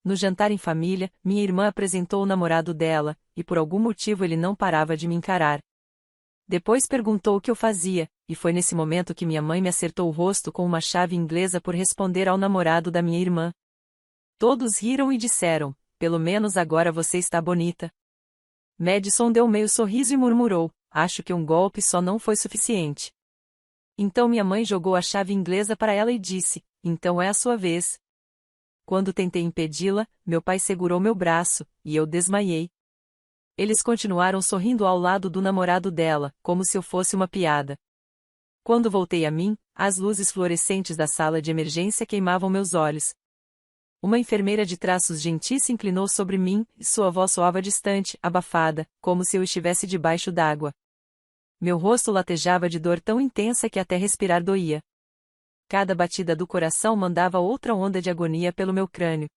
No jantar em família, minha irmã apresentou o namorado dela, e por algum motivo ele não parava de me encarar. Depois perguntou o que eu fazia, e foi nesse momento que minha mãe me acertou o rosto com uma chave inglesa por responder ao namorado da minha irmã. Todos riram e disseram: pelo menos agora você está bonita. Madison deu meio sorriso e murmurou: acho que um golpe só não foi suficiente. Então minha mãe jogou a chave inglesa para ela e disse: então é a sua vez. Quando tentei impedi-la, meu pai segurou meu braço, e eu desmaiei. Eles continuaram sorrindo ao lado do namorado dela, como se eu fosse uma piada. Quando voltei a mim, as luzes fluorescentes da sala de emergência queimavam meus olhos. Uma enfermeira de traços gentis se inclinou sobre mim, e sua voz soava distante, abafada, como se eu estivesse debaixo d'água. Meu rosto latejava de dor tão intensa que até respirar doía. Cada batida do coração mandava outra onda de agonia pelo meu crânio.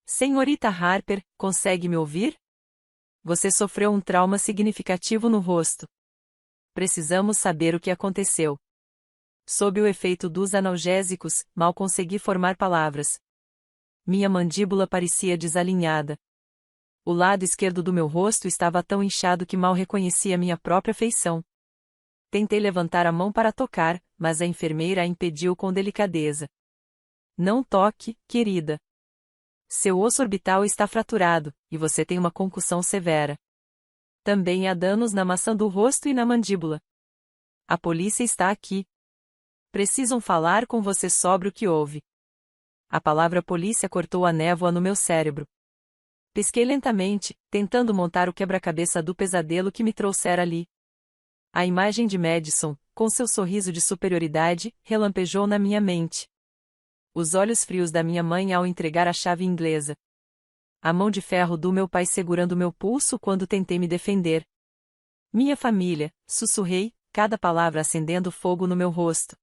Senhorita Harper, consegue me ouvir? Você sofreu um trauma significativo no rosto. Precisamos saber o que aconteceu. Sob o efeito dos analgésicos, mal consegui formar palavras. Minha mandíbula parecia desalinhada. O lado esquerdo do meu rosto estava tão inchado que mal reconhecia minha própria feição. Tentei levantar a mão para tocar, mas a enfermeira a impediu com delicadeza. Não toque, querida. Seu osso orbital está fraturado, e você tem uma concussão severa. Também há danos na maçã do rosto e na mandíbula. A polícia está aqui. Precisam falar com você sobre o que houve. A palavra polícia cortou a névoa no meu cérebro. Pisquei lentamente, tentando montar o quebra-cabeça do pesadelo que me trouxera ali. A imagem de Madison, com seu sorriso de superioridade, relampejou na minha mente. Os olhos frios da minha mãe ao entregar a chave inglesa. A mão de ferro do meu pai segurando meu pulso quando tentei me defender. Minha família, sussurrei, cada palavra acendendo fogo no meu rosto.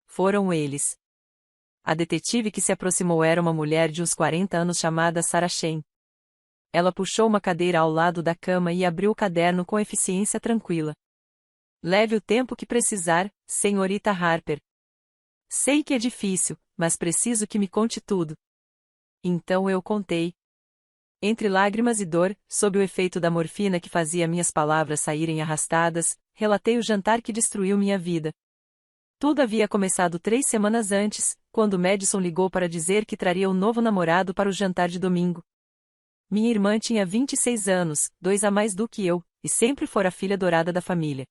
Foram eles. A detetive que se aproximou era uma mulher de uns 40 anos chamada Sarah Shane. Ela puxou uma cadeira ao lado da cama e abriu o caderno com eficiência tranquila. Leve o tempo que precisar, senhorita Harper. Sei que é difícil, mas preciso que me conte tudo. Então eu contei. Entre lágrimas e dor, sob o efeito da morfina que fazia minhas palavras saírem arrastadas, relatei o jantar que destruiu minha vida. Tudo havia começado 3 semanas antes, quando Madison ligou para dizer que traria um novo namorado para o jantar de domingo. Minha irmã tinha 26 anos, 2 a mais do que eu, e sempre fora a filha dourada da família.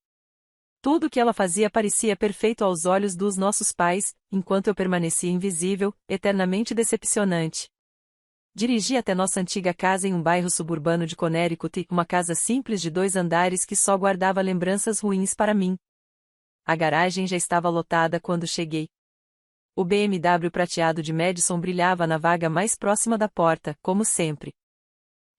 Tudo o que ela fazia parecia perfeito aos olhos dos nossos pais, enquanto eu permanecia invisível, eternamente decepcionante. Dirigi até nossa antiga casa em um bairro suburbano de Connecticut, uma casa simples de 2 andares que só guardava lembranças ruins para mim. A garagem já estava lotada quando cheguei. O BMW prateado de Madison brilhava na vaga mais próxima da porta, como sempre.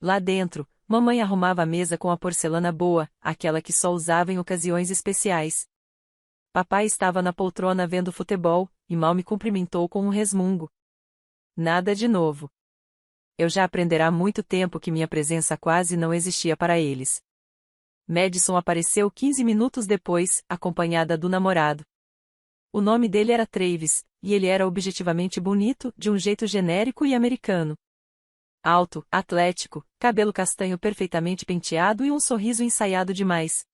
Lá dentro, mamãe arrumava a mesa com a porcelana boa, aquela que só usava em ocasiões especiais. Papai estava na poltrona vendo futebol, e mal me cumprimentou com um resmungo. Nada de novo. Eu já aprenderá há muito tempo que minha presença quase não existia para eles. Madison apareceu 15 minutos depois, acompanhada do namorado. O nome dele era Travis, e ele era objetivamente bonito, de um jeito genérico e americano. Alto, atlético, cabelo castanho perfeitamente penteado e um sorriso ensaiado demais.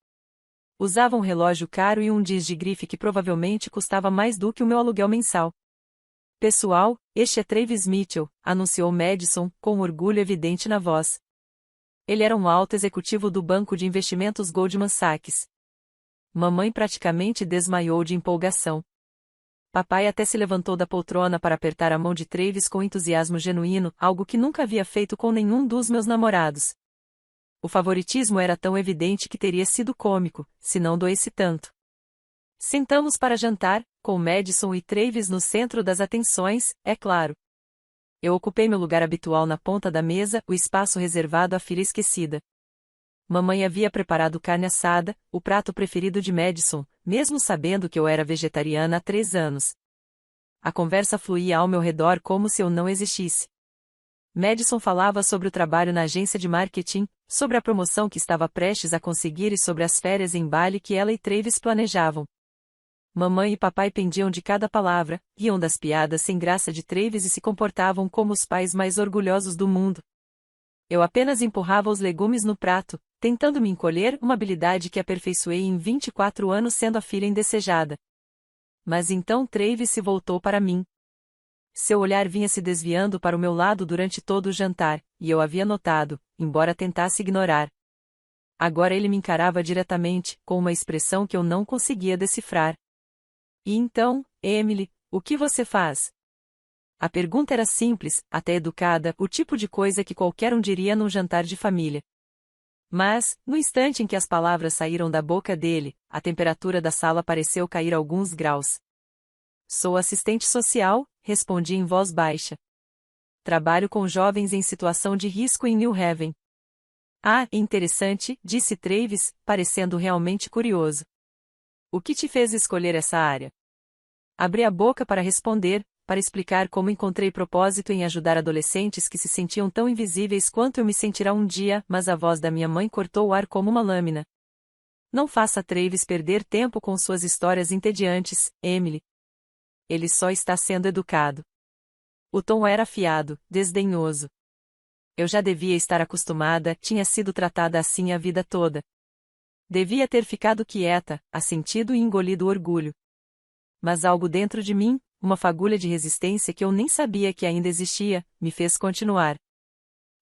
Usava um relógio caro e um jeans de grife que provavelmente custava mais do que o meu aluguel mensal. Pessoal, este é Travis Mitchell, anunciou Madison, com orgulho evidente na voz. Ele era um alto executivo do banco de investimentos Goldman Sachs. Mamãe praticamente desmaiou de empolgação. Papai até se levantou da poltrona para apertar a mão de Travis com entusiasmo genuíno, algo que nunca havia feito com nenhum dos meus namorados. O favoritismo era tão evidente que teria sido cômico, se não doesse tanto. Sentamos para jantar, com Madison e Travis no centro das atenções, é claro. Eu ocupei meu lugar habitual na ponta da mesa, o espaço reservado à filha esquecida. Mamãe havia preparado carne assada, o prato preferido de Madison, mesmo sabendo que eu era vegetariana há 3 anos. A conversa fluía ao meu redor como se eu não existisse. Madison falava sobre o trabalho na agência de marketing, sobre a promoção que estava prestes a conseguir e sobre as férias em Bali que ela e Travis planejavam. Mamãe e papai pendiam de cada palavra, riam das piadas sem graça de Travis e se comportavam como os pais mais orgulhosos do mundo. Eu apenas empurrava os legumes no prato, tentando me encolher, uma habilidade que aperfeiçoei em 24 anos sendo a filha indesejada. Mas então Travis se voltou para mim. Seu olhar vinha se desviando para o meu lado durante todo o jantar, e eu havia notado, embora tentasse ignorar. Agora ele me encarava diretamente, com uma expressão que eu não conseguia decifrar. E então, Emily, o que você faz? A pergunta era simples, até educada, o tipo de coisa que qualquer um diria num jantar de família. Mas, no instante em que as palavras saíram da boca dele, a temperatura da sala pareceu cair alguns graus. Sou assistente social, respondi em voz baixa. Trabalho com jovens em situação de risco em New Haven. Ah, interessante, disse Travis, parecendo realmente curioso. O que te fez escolher essa área? Abri a boca para responder, para explicar como encontrei propósito em ajudar adolescentes que se sentiam tão invisíveis quanto eu me sentirá um dia, mas a voz da minha mãe cortou o ar como uma lâmina. Não faça Travis perder tempo com suas histórias entediantes, Emily. Ele só está sendo educado. O tom era afiado, desdenhoso. Eu já devia estar acostumada, tinha sido tratada assim a vida toda. Devia ter ficado quieta, assentido e engolido o orgulho. Mas algo dentro de mim, uma fagulha de resistência que eu nem sabia que ainda existia, me fez continuar.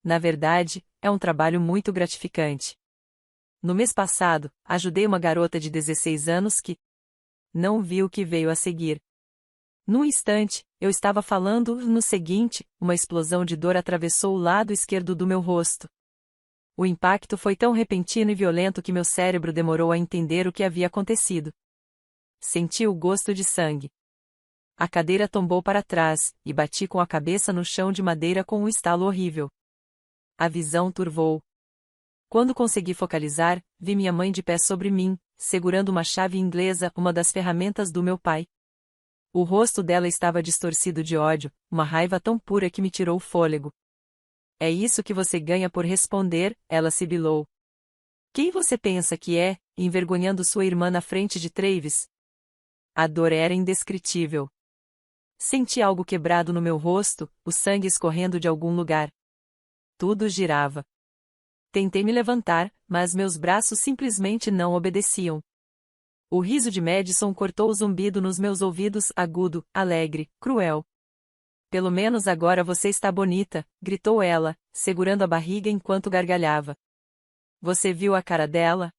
Na verdade, é um trabalho muito gratificante. No mês passado, ajudei uma garota de 16 anos que não viu o que veio a seguir. Num instante, eu estava falando, no seguinte, uma explosão de dor atravessou o lado esquerdo do meu rosto. O impacto foi tão repentino e violento que meu cérebro demorou a entender o que havia acontecido. Senti o gosto de sangue. A cadeira tombou para trás, e bati com a cabeça no chão de madeira com um estalo horrível. A visão turvou. Quando consegui focalizar, vi minha mãe de pé sobre mim, segurando uma chave inglesa, uma das ferramentas do meu pai. O rosto dela estava distorcido de ódio, uma raiva tão pura que me tirou o fôlego. É isso que você ganha por responder, ela sibilou. Quem você pensa que é, envergonhando sua irmã na frente de Travis? A dor era indescritível. Senti algo quebrado no meu rosto, o sangue escorrendo de algum lugar. Tudo girava. Tentei me levantar, mas meus braços simplesmente não obedeciam. O riso de Madison cortou o zumbido nos meus ouvidos, agudo, alegre, cruel. Pelo menos agora você está bonita, gritou ela, segurando a barriga enquanto gargalhava. Você viu a cara dela?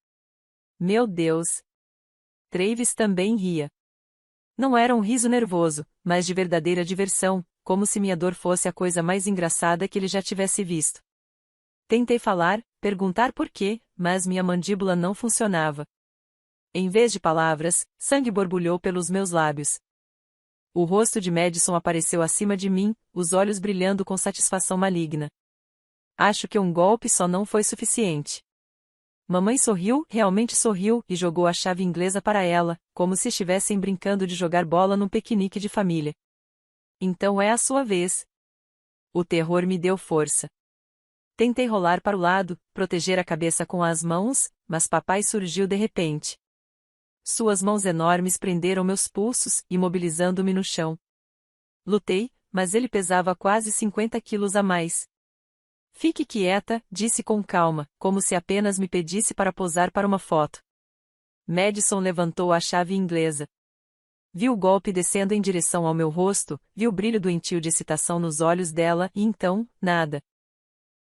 Meu Deus! Travis também ria. Não era um riso nervoso, mas de verdadeira diversão, como se minha dor fosse a coisa mais engraçada que ele já tivesse visto. Tentei falar, perguntar por quê, mas minha mandíbula não funcionava. Em vez de palavras, sangue borbulhou pelos meus lábios. O rosto de Madison apareceu acima de mim, os olhos brilhando com satisfação maligna. Acho que um golpe só não foi suficiente. Mamãe sorriu, realmente sorriu, e jogou a chave inglesa para ela, como se estivessem brincando de jogar bola num piquenique de família. Então é a sua vez. O terror me deu força. Tentei rolar para o lado, proteger a cabeça com as mãos, mas papai surgiu de repente. Suas mãos enormes prenderam meus pulsos, imobilizando-me no chão. Lutei, mas ele pesava quase 50 quilos a mais. Fique quieta, disse com calma, como se apenas me pedisse para posar para uma foto. Madison levantou a chave inglesa. Vi o golpe descendo em direção ao meu rosto, vi o brilho doentio de excitação nos olhos dela, e então, nada.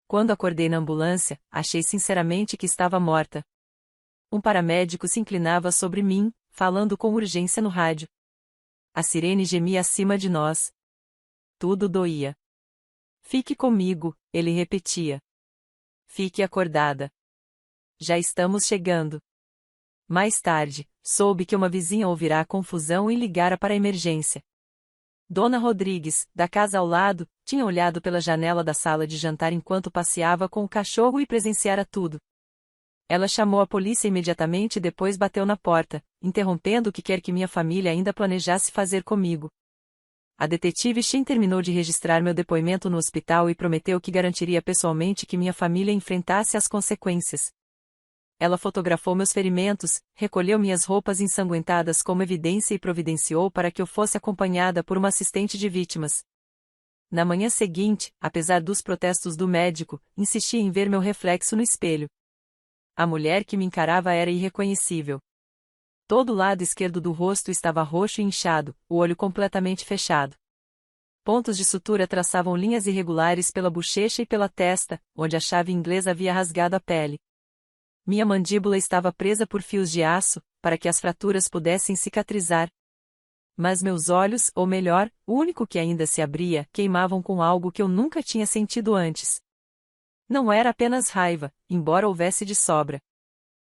Quando acordei na ambulância, achei sinceramente que estava morta. Um paramédico se inclinava sobre mim, falando com urgência no rádio. A sirene gemia acima de nós. Tudo doía. Fique comigo, ele repetia. Fique acordada. Já estamos chegando. Mais tarde, soube que uma vizinha ouvirá a confusão e ligara para a emergência. Dona Rodrigues, da casa ao lado, tinha olhado pela janela da sala de jantar enquanto passeava com o cachorro e presenciara tudo. Ela chamou a polícia imediatamente e depois bateu na porta, interrompendo o que quer que minha família ainda planejasse fazer comigo. A detetive Shin terminou de registrar meu depoimento no hospital e prometeu que garantiria pessoalmente que minha família enfrentasse as consequências. Ela fotografou meus ferimentos, recolheu minhas roupas ensanguentadas como evidência e providenciou para que eu fosse acompanhada por uma assistente de vítimas. Na manhã seguinte, apesar dos protestos do médico, insisti em ver meu reflexo no espelho. A mulher que me encarava era irreconhecível. Todo o lado esquerdo do rosto estava roxo e inchado, o olho completamente fechado. Pontos de sutura traçavam linhas irregulares pela bochecha e pela testa, onde a chave inglesa havia rasgado a pele. Minha mandíbula estava presa por fios de aço, para que as fraturas pudessem cicatrizar. Mas meus olhos, ou melhor, o único que ainda se abria, queimavam com algo que eu nunca tinha sentido antes. Não era apenas raiva, embora houvesse de sobra.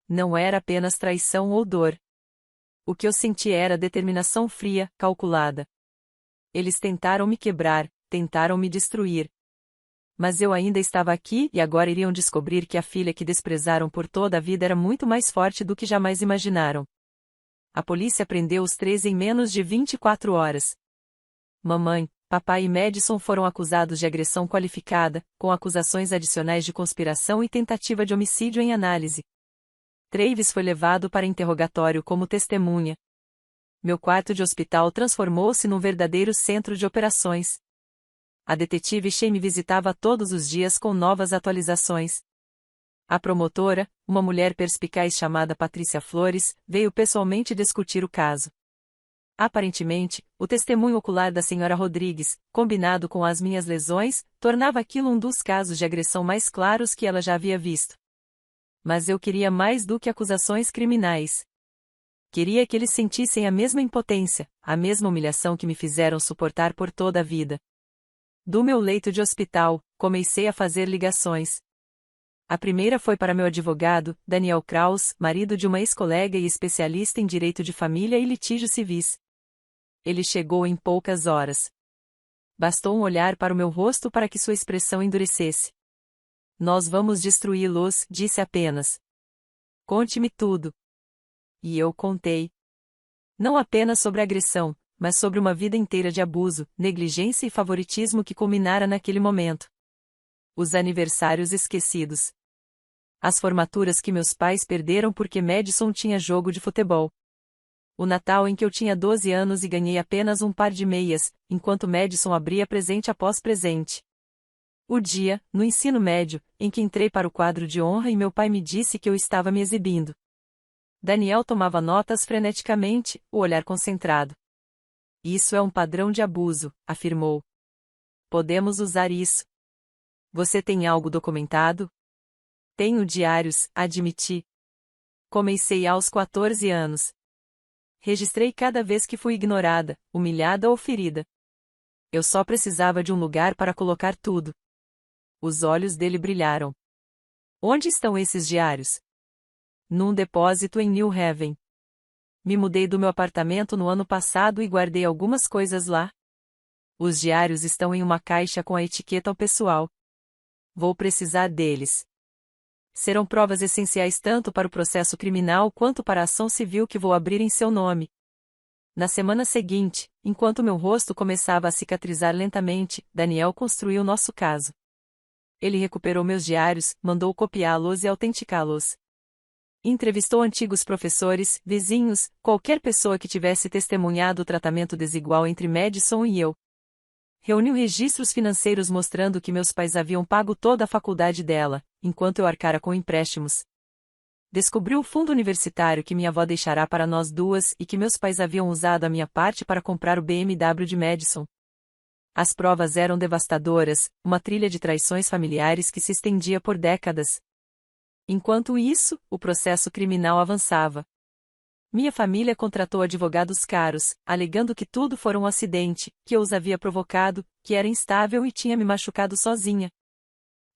Não era apenas traição ou dor. O que eu senti era determinação fria, calculada. Eles tentaram me quebrar, tentaram me destruir. Mas eu ainda estava aqui e agora iriam descobrir que a filha que desprezaram por toda a vida era muito mais forte do que jamais imaginaram. A polícia prendeu os três em menos de 24 horas. Mamãe, papai e Madison foram acusados de agressão qualificada, com acusações adicionais de conspiração e tentativa de homicídio em análise. Travis foi levado para interrogatório como testemunha. Meu quarto de hospital transformou-se num verdadeiro centro de operações. A detetive Shea me visitava todos os dias com novas atualizações. A promotora, uma mulher perspicaz chamada Patrícia Flores, veio pessoalmente discutir o caso. Aparentemente, o testemunho ocular da senhora Rodrigues, combinado com as minhas lesões, tornava aquilo um dos casos de agressão mais claros que ela já havia visto. Mas eu queria mais do que acusações criminais. Queria que eles sentissem a mesma impotência, a mesma humilhação que me fizeram suportar por toda a vida. Do meu leito de hospital, comecei a fazer ligações. A primeira foi para meu advogado, Daniel Kraus, marido de uma ex-colega e especialista em direito de família e litígios civis. Ele chegou em poucas horas. Bastou um olhar para o meu rosto para que sua expressão endurecesse. Nós vamos destruí-los, disse apenas. Conte-me tudo. E eu contei. Não apenas sobre a agressão, mas sobre uma vida inteira de abuso, negligência e favoritismo que culminara naquele momento. Os aniversários esquecidos. As formaturas que meus pais perderam porque Madison tinha jogo de futebol. O Natal em que eu tinha 12 anos e ganhei apenas um par de meias, enquanto Madison abria presente após presente. O dia, no ensino médio, em que entrei para o quadro de honra e meu pai me disse que eu estava me exibindo. Daniel tomava notas freneticamente, o olhar concentrado. Isso é um padrão de abuso, afirmou. Podemos usar isso. Você tem algo documentado? Tenho diários, admiti. Comecei aos 14 anos. Registrei cada vez que fui ignorada, humilhada ou ferida. Eu só precisava de um lugar para colocar tudo. Os olhos dele brilharam. Onde estão esses diários? Num depósito em New Haven. Me mudei do meu apartamento no ano passado e guardei algumas coisas lá. Os diários estão em uma caixa com a etiqueta ao pessoal. Vou precisar deles. Serão provas essenciais tanto para o processo criminal quanto para a ação civil que vou abrir em seu nome. Na semana seguinte, enquanto meu rosto começava a cicatrizar lentamente, Daniel construiu nosso caso. Ele recuperou meus diários, mandou copiá-los e autenticá-los. Entrevistou antigos professores, vizinhos, qualquer pessoa que tivesse testemunhado o tratamento desigual entre Madison e eu. Reuniu registros financeiros mostrando que meus pais haviam pago toda a faculdade dela, enquanto eu arcara com empréstimos. Descobriu o fundo universitário que minha avó deixará para nós duas e que meus pais haviam usado a minha parte para comprar o BMW de Madison. As provas eram devastadoras, uma trilha de traições familiares que se estendia por décadas. Enquanto isso, o processo criminal avançava. Minha família contratou advogados caros, alegando que tudo fora um acidente, que eu os havia provocado, que era instável e tinha me machucado sozinha.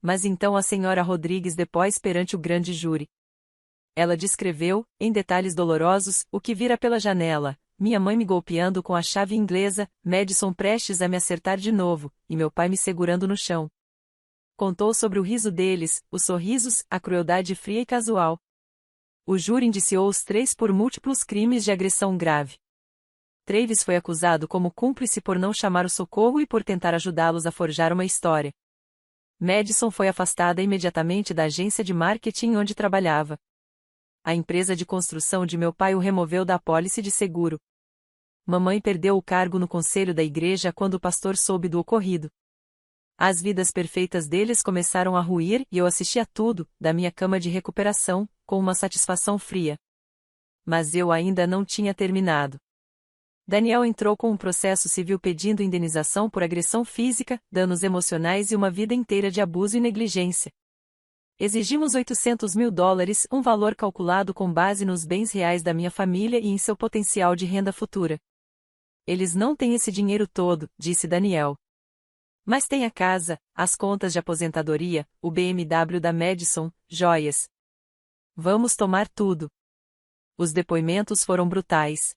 Mas então a senhora Rodrigues depôs perante o grande júri. Ela descreveu, em detalhes dolorosos, o que vira pela janela, minha mãe me golpeando com a chave inglesa, Madison prestes a me acertar de novo, e meu pai me segurando no chão. Contou sobre o riso deles, os sorrisos, a crueldade fria e casual. O júri indiciou os três por múltiplos crimes de agressão grave. Travis foi acusado como cúmplice por não chamar o socorro e por tentar ajudá-los a forjar uma história. Madison foi afastada imediatamente da agência de marketing onde trabalhava. A empresa de construção de meu pai o removeu da apólice de seguro. Mamãe perdeu o cargo no conselho da igreja quando o pastor soube do ocorrido. As vidas perfeitas deles começaram a ruir e eu assisti a tudo, da minha cama de recuperação, com uma satisfação fria. Mas eu ainda não tinha terminado. Daniel entrou com um processo civil pedindo indenização por agressão física, danos emocionais e uma vida inteira de abuso e negligência. Exigimos $800 mil, um valor calculado com base nos bens reais da minha família e em seu potencial de renda futura. Eles não têm esse dinheiro todo, disse Daniel. Mas tem a casa, as contas de aposentadoria, o BMW da Madison, joias. Vamos tomar tudo. Os depoimentos foram brutais.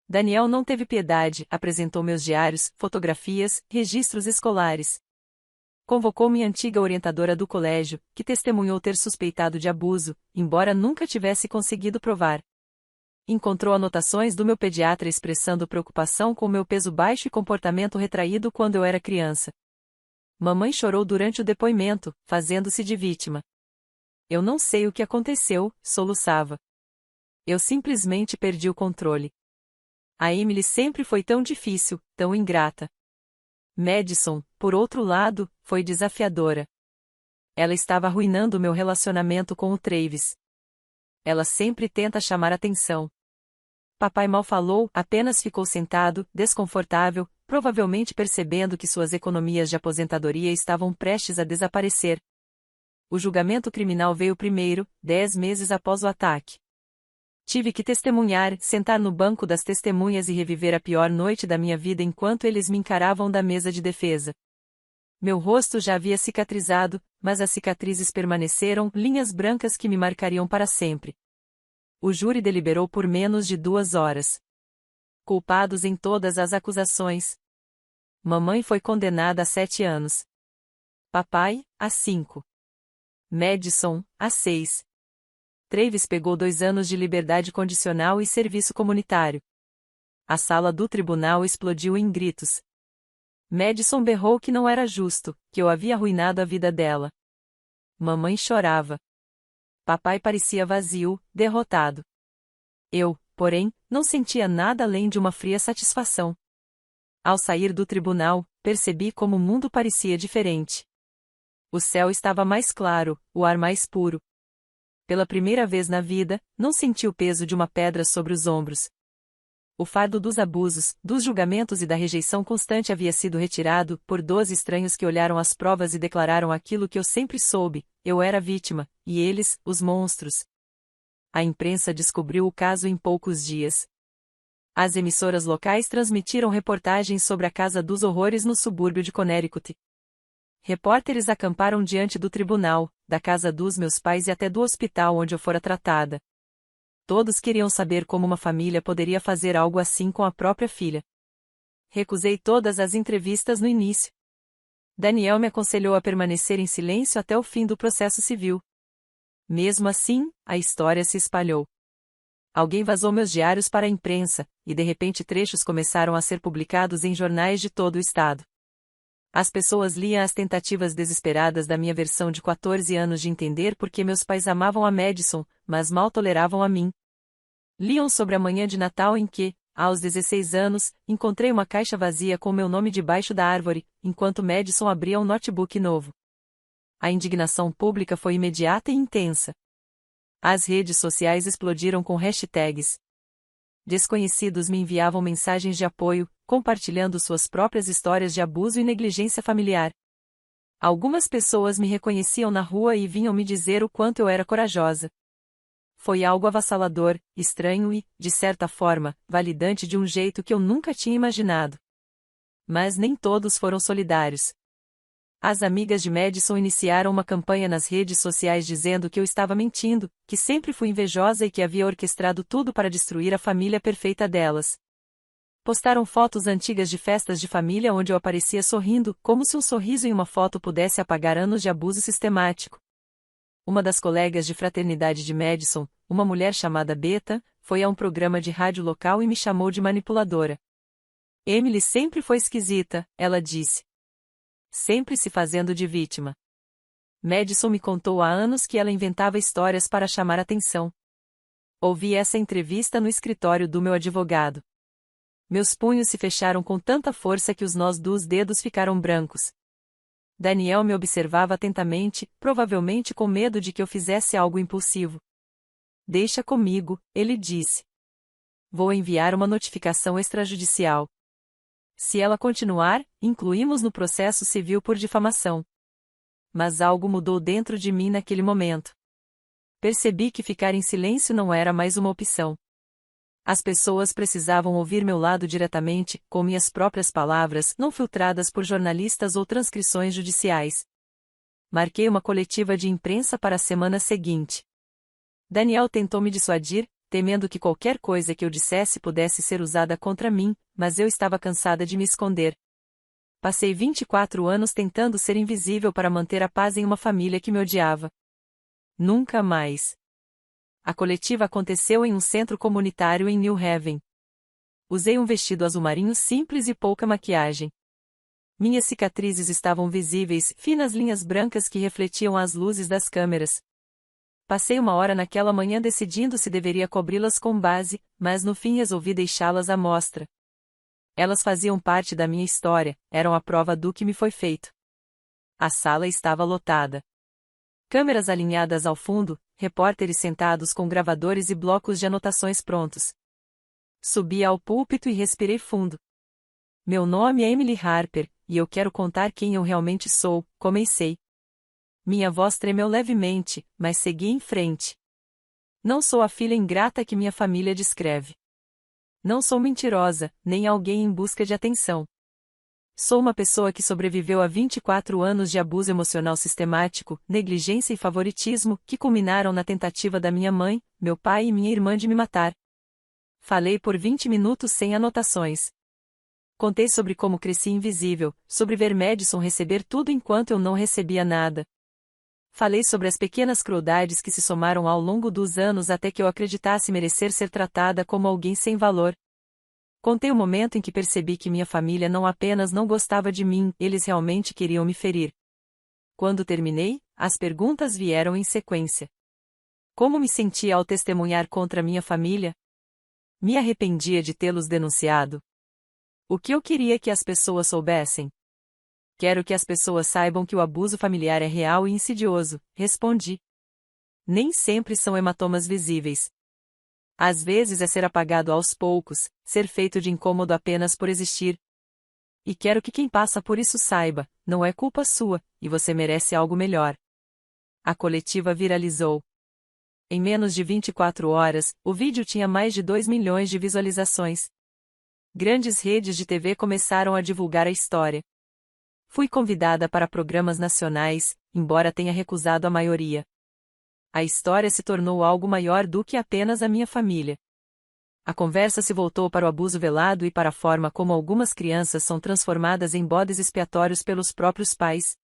Daniel não teve piedade, apresentou meus diários, fotografias, registros escolares. Convocou minha antiga orientadora do colégio, que testemunhou ter suspeitado de abuso, embora nunca tivesse conseguido provar. Encontrou anotações do meu pediatra expressando preocupação com meu peso baixo e comportamento retraído quando eu era criança. Mamãe chorou durante o depoimento, fazendo-se de vítima. Eu não sei o que aconteceu, soluçava. Eu simplesmente perdi o controle. A Emily sempre foi tão difícil, tão ingrata. Madison, por outro lado, foi desafiadora. Ela estava arruinando meu relacionamento com o Travis. Ela sempre tenta chamar atenção. Papai mal falou, apenas ficou sentado, desconfortável, provavelmente percebendo que suas economias de aposentadoria estavam prestes a desaparecer. O julgamento criminal veio primeiro, 10 meses após o ataque. Tive que testemunhar, sentar no banco das testemunhas e reviver a pior noite da minha vida enquanto eles me encaravam da mesa de defesa. Meu rosto já havia cicatrizado, mas as cicatrizes permaneceram, linhas brancas que me marcariam para sempre. O júri deliberou por menos de 2 horas. Culpados em todas as acusações. Mamãe foi condenada a 7 anos. Papai, a 5. Madison, a 6. Travis pegou 2 anos de liberdade condicional e serviço comunitário. A sala do tribunal explodiu em gritos. Madison berrou que não era justo, que eu havia arruinado a vida dela. Mamãe chorava. Papai parecia vazio, derrotado. Eu, porém, não sentia nada além de uma fria satisfação. Ao sair do tribunal, percebi como o mundo parecia diferente. O céu estava mais claro, o ar mais puro. Pela primeira vez na vida, não senti o peso de uma pedra sobre os ombros. O fardo dos abusos, dos julgamentos e da rejeição constante havia sido retirado por 12 estranhos que olharam as provas e declararam aquilo que eu sempre soube: eu era vítima, e eles, os monstros. A imprensa descobriu o caso em poucos dias. As emissoras locais transmitiram reportagens sobre a Casa dos Horrores no subúrbio de Connecticut. Repórteres acamparam diante do tribunal, da casa dos meus pais e até do hospital onde eu fora tratada. Todos queriam saber como uma família poderia fazer algo assim com a própria filha. Recusei todas as entrevistas no início. Daniel me aconselhou a permanecer em silêncio até o fim do processo civil. Mesmo assim, a história se espalhou. Alguém vazou meus diários para a imprensa, e de repente trechos começaram a ser publicados em jornais de todo o estado. As pessoas liam as tentativas desesperadas da minha versão de 14 anos de entender por que meus pais amavam a Madison, mas mal toleravam a mim. Liam sobre a manhã de Natal em que, aos 16 anos, encontrei uma caixa vazia com meu nome debaixo da árvore, enquanto Madison abria um notebook novo. A indignação pública foi imediata e intensa. As redes sociais explodiram com hashtags. Desconhecidos me enviavam mensagens de apoio, compartilhando suas próprias histórias de abuso e negligência familiar. Algumas pessoas me reconheciam na rua e vinham me dizer o quanto eu era corajosa. Foi algo avassalador, estranho e, de certa forma, validante de um jeito que eu nunca tinha imaginado. Mas nem todos foram solidários. As amigas de Madison iniciaram uma campanha nas redes sociais dizendo que eu estava mentindo, que sempre fui invejosa e que havia orquestrado tudo para destruir a família perfeita delas. Postaram fotos antigas de festas de família onde eu aparecia sorrindo, como se um sorriso em uma foto pudesse apagar anos de abuso sistemático. Uma das colegas de fraternidade de Madison, uma mulher chamada Beta, foi a um programa de rádio local e me chamou de manipuladora. Emily sempre foi esquisita, ela disse. Sempre se fazendo de vítima. Madison me contou há anos que ela inventava histórias para chamar atenção. Ouvi essa entrevista no escritório do meu advogado. Meus punhos se fecharam com tanta força que os nós dos dedos ficaram brancos. Daniel me observava atentamente, provavelmente com medo de que eu fizesse algo impulsivo. Deixa comigo, ele disse. Vou enviar uma notificação extrajudicial. Se ela continuar, incluímos no processo civil por difamação. Mas algo mudou dentro de mim naquele momento. Percebi que ficar em silêncio não era mais uma opção. As pessoas precisavam ouvir meu lado diretamente, com minhas próprias palavras, não filtradas por jornalistas ou transcrições judiciais. Marquei uma coletiva de imprensa para a semana seguinte. Daniel tentou me dissuadir, temendo que qualquer coisa que eu dissesse pudesse ser usada contra mim, mas eu estava cansada de me esconder. Passei 24 anos tentando ser invisível para manter a paz em uma família que me odiava. Nunca mais. A coletiva aconteceu em um centro comunitário em New Haven. Usei um vestido azul marinho simples e pouca maquiagem. Minhas cicatrizes estavam visíveis, finas linhas brancas que refletiam as luzes das câmeras. Passei uma hora naquela manhã decidindo se deveria cobri-las com base, mas no fim resolvi deixá-las à mostra. Elas faziam parte da minha história, eram a prova do que me foi feito. A sala estava lotada. Câmeras alinhadas ao fundo, repórteres sentados com gravadores e blocos de anotações prontos. Subi ao púlpito e respirei fundo. Meu nome é Emily Harper, e eu quero contar quem eu realmente sou, comecei. Minha voz tremeu levemente, mas segui em frente. Não sou a filha ingrata que minha família descreve. Não sou mentirosa, nem alguém em busca de atenção. Sou uma pessoa que sobreviveu a 24 anos de abuso emocional sistemático, negligência e favoritismo, que culminaram na tentativa da minha mãe, meu pai e minha irmã de me matar. Falei por 20 minutos sem anotações. Contei sobre como cresci invisível, sobre ver Madison receber tudo enquanto eu não recebia nada. Falei sobre as pequenas crueldades que se somaram ao longo dos anos até que eu acreditasse merecer ser tratada como alguém sem valor. Contei o momento em que percebi que minha família não apenas não gostava de mim, eles realmente queriam me ferir. Quando terminei, as perguntas vieram em sequência. Como me senti ao testemunhar contra minha família? Me arrependia de tê-los denunciado. O que eu queria que as pessoas soubessem? Quero que as pessoas saibam que o abuso familiar é real e insidioso, respondi. Nem sempre são hematomas visíveis. Às vezes é ser apagado aos poucos, ser feito de incômodo apenas por existir. E quero que quem passa por isso saiba, não é culpa sua, e você merece algo melhor. A coletiva viralizou. Em menos de 24 horas, o vídeo tinha mais de 2 milhões de visualizações. Grandes redes de TV começaram a divulgar a história. Fui convidada para programas nacionais, embora tenha recusado a maioria. A história se tornou algo maior do que apenas a minha família. A conversa se voltou para o abuso velado e para a forma como algumas crianças são transformadas em bodes expiatórios pelos próprios pais.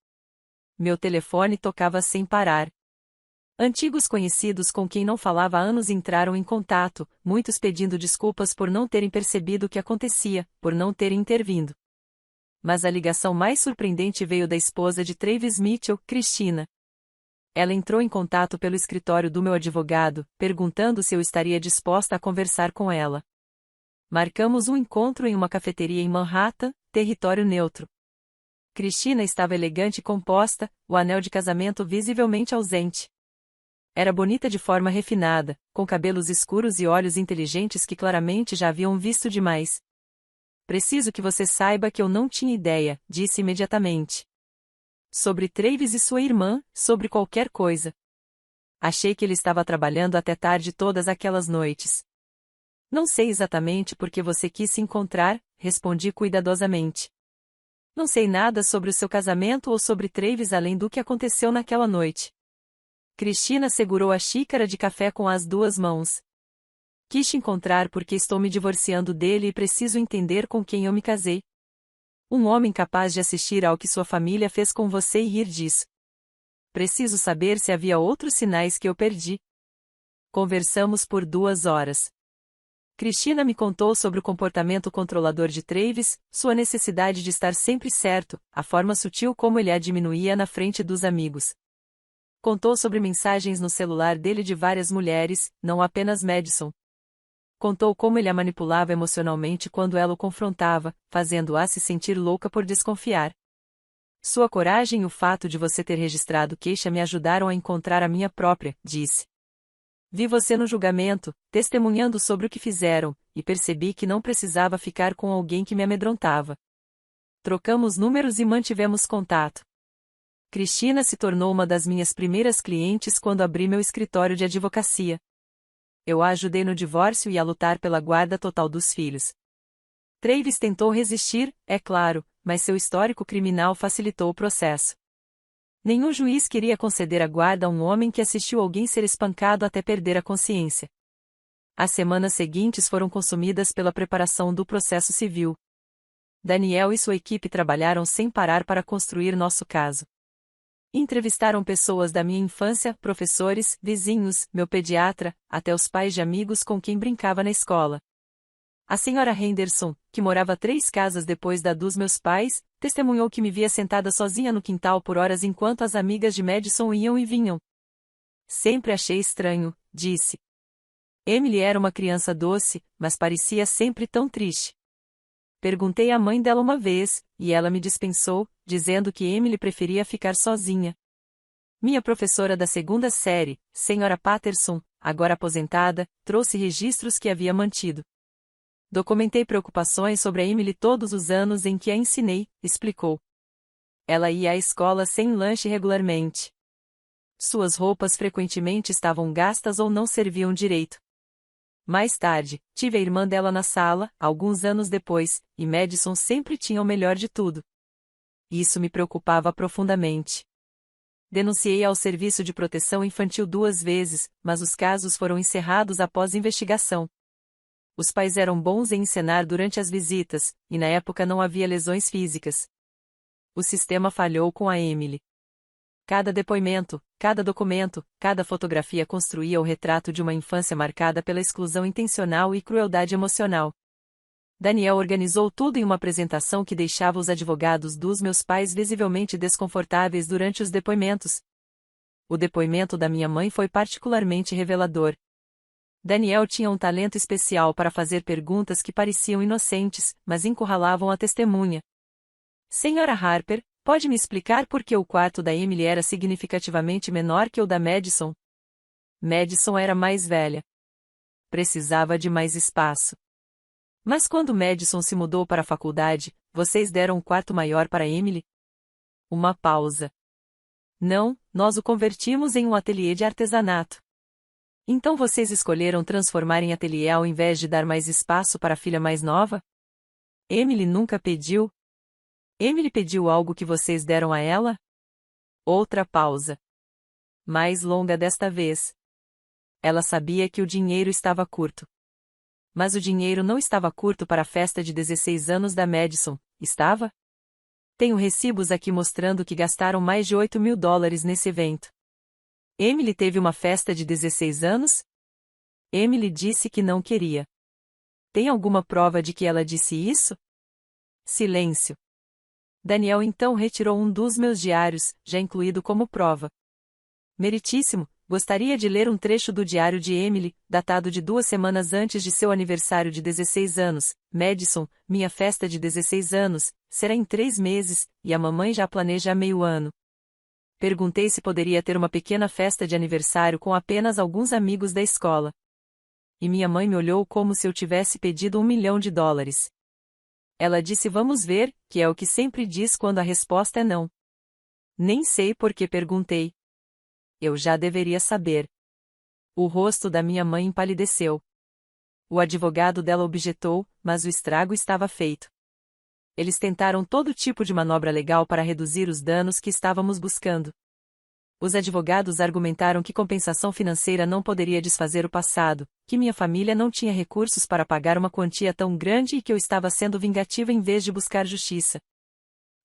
Meu telefone tocava sem parar. Antigos conhecidos com quem não falava há anos entraram em contato, muitos pedindo desculpas por não terem percebido o que acontecia, por não terem intervindo. Mas a ligação mais surpreendente veio da esposa de Travis Mitchell, Christina. Ela entrou em contato pelo escritório do meu advogado, perguntando se eu estaria disposta a conversar com ela. Marcamos um encontro em uma cafeteria em Manhattan, território neutro. Christina estava elegante e composta, o anel de casamento visivelmente ausente. Era bonita de forma refinada, com cabelos escuros e olhos inteligentes que claramente já haviam visto demais. Preciso que você saiba que eu não tinha ideia, disse imediatamente. Sobre Travis e sua irmã, sobre qualquer coisa. Achei que ele estava trabalhando até tarde todas aquelas noites. Não sei exatamente por que você quis se encontrar, respondi cuidadosamente. Não sei nada sobre o seu casamento ou sobre Travis além do que aconteceu naquela noite. Christina segurou a xícara de café com as duas mãos. Quis te encontrar porque estou me divorciando dele e preciso entender com quem eu me casei. Um homem capaz de assistir ao que sua família fez com você e rir disso. Preciso saber se havia outros sinais que eu perdi. Conversamos por 2 horas. Christina me contou sobre o comportamento controlador de Travis, sua necessidade de estar sempre certo, a forma sutil como ele a diminuía na frente dos amigos. Contou sobre mensagens no celular dele de várias mulheres, não apenas Madison. Contou como ele a manipulava emocionalmente quando ela o confrontava, fazendo-a se sentir louca por desconfiar. Sua coragem e o fato de você ter registrado queixa me ajudaram a encontrar a minha própria, disse. Vi você no julgamento, testemunhando sobre o que fizeram, e percebi que não precisava ficar com alguém que me amedrontava. Trocamos números e mantivemos contato. Cristina se tornou uma das minhas primeiras clientes quando abri meu escritório de advocacia. Eu a ajudei no divórcio e a lutar pela guarda total dos filhos. Travis tentou resistir, é claro, mas seu histórico criminal facilitou o processo. Nenhum juiz queria conceder a guarda a um homem que assistiu alguém ser espancado até perder a consciência. As semanas seguintes foram consumidas pela preparação do processo civil. Daniel e sua equipe trabalharam sem parar para construir nosso caso. Entrevistaram pessoas da minha infância, professores, vizinhos, meu pediatra, até os pais de amigos com quem brincava na escola. A senhora Henderson, que morava 3 casas depois da dos meus pais, testemunhou que me via sentada sozinha no quintal por horas enquanto as amigas de Madison iam e vinham. Sempre achei estranho, disse. Emily era uma criança doce, mas parecia sempre tão triste. Perguntei à mãe dela uma vez, e ela me dispensou, dizendo que Emily preferia ficar sozinha. Minha professora da 2ª série, Sra. Patterson, agora aposentada, trouxe registros que havia mantido. Documentei preocupações sobre a Emily todos os anos em que a ensinei, explicou. Ela ia à escola sem lanche regularmente. Suas roupas frequentemente estavam gastas ou não serviam direito. Mais tarde, tive a irmã dela na sala, alguns anos depois, e Madison sempre tinha o melhor de tudo. Isso me preocupava profundamente. Denunciei ao Serviço de Proteção Infantil 2 vezes, mas os casos foram encerrados após investigação. Os pais eram bons em encenar durante as visitas, e na época não havia lesões físicas. O sistema falhou com a Emily. Cada depoimento, cada documento, cada fotografia construía o retrato de uma infância marcada pela exclusão intencional e crueldade emocional. Daniel organizou tudo em uma apresentação que deixava os advogados dos meus pais visivelmente desconfortáveis durante os depoimentos. O depoimento da minha mãe foi particularmente revelador. Daniel tinha um talento especial para fazer perguntas que pareciam inocentes, mas encurralavam a testemunha. Senhora Harper, pode me explicar por que o quarto da Emily era significativamente menor que o da Madison? Madison era mais velha. Precisava de mais espaço. Mas quando Madison se mudou para a faculdade, vocês deram um quarto maior para Emily? Uma pausa. Não, nós o convertimos em um ateliê de artesanato. Então vocês escolheram transformar em ateliê ao invés de dar mais espaço para a filha mais nova? Emily nunca pediu. Emily pediu algo que vocês deram a ela? Outra pausa. Mais longa desta vez. Ela sabia que o dinheiro estava curto. Mas o dinheiro não estava curto para a festa de 16 anos da Madison, estava? Tenho recibos aqui mostrando que gastaram mais de $8.000 nesse evento. Emily teve uma festa de 16 anos? Emily disse que não queria. Tem alguma prova de que ela disse isso? Silêncio. Daniel então retirou um dos meus diários, já incluído como prova. Meritíssimo, gostaria de ler um trecho do diário de Emily, datado de 2 semanas antes de seu aniversário de 16 anos. Madison, minha festa de 16 anos, será em 3 meses, e a mamãe já planeja há meio ano. Perguntei se poderia ter uma pequena festa de aniversário com apenas alguns amigos da escola. E minha mãe me olhou como se eu tivesse pedido $1 milhão. Ela disse vamos ver, que é o que sempre diz quando a resposta é não. Nem sei por que perguntei. Eu já deveria saber. O rosto da minha mãe empalideceu. O advogado dela objetou, mas o estrago estava feito. Eles tentaram todo tipo de manobra legal para reduzir os danos que estávamos buscando. Os advogados argumentaram que compensação financeira não poderia desfazer o passado, que minha família não tinha recursos para pagar uma quantia tão grande e que eu estava sendo vingativa em vez de buscar justiça.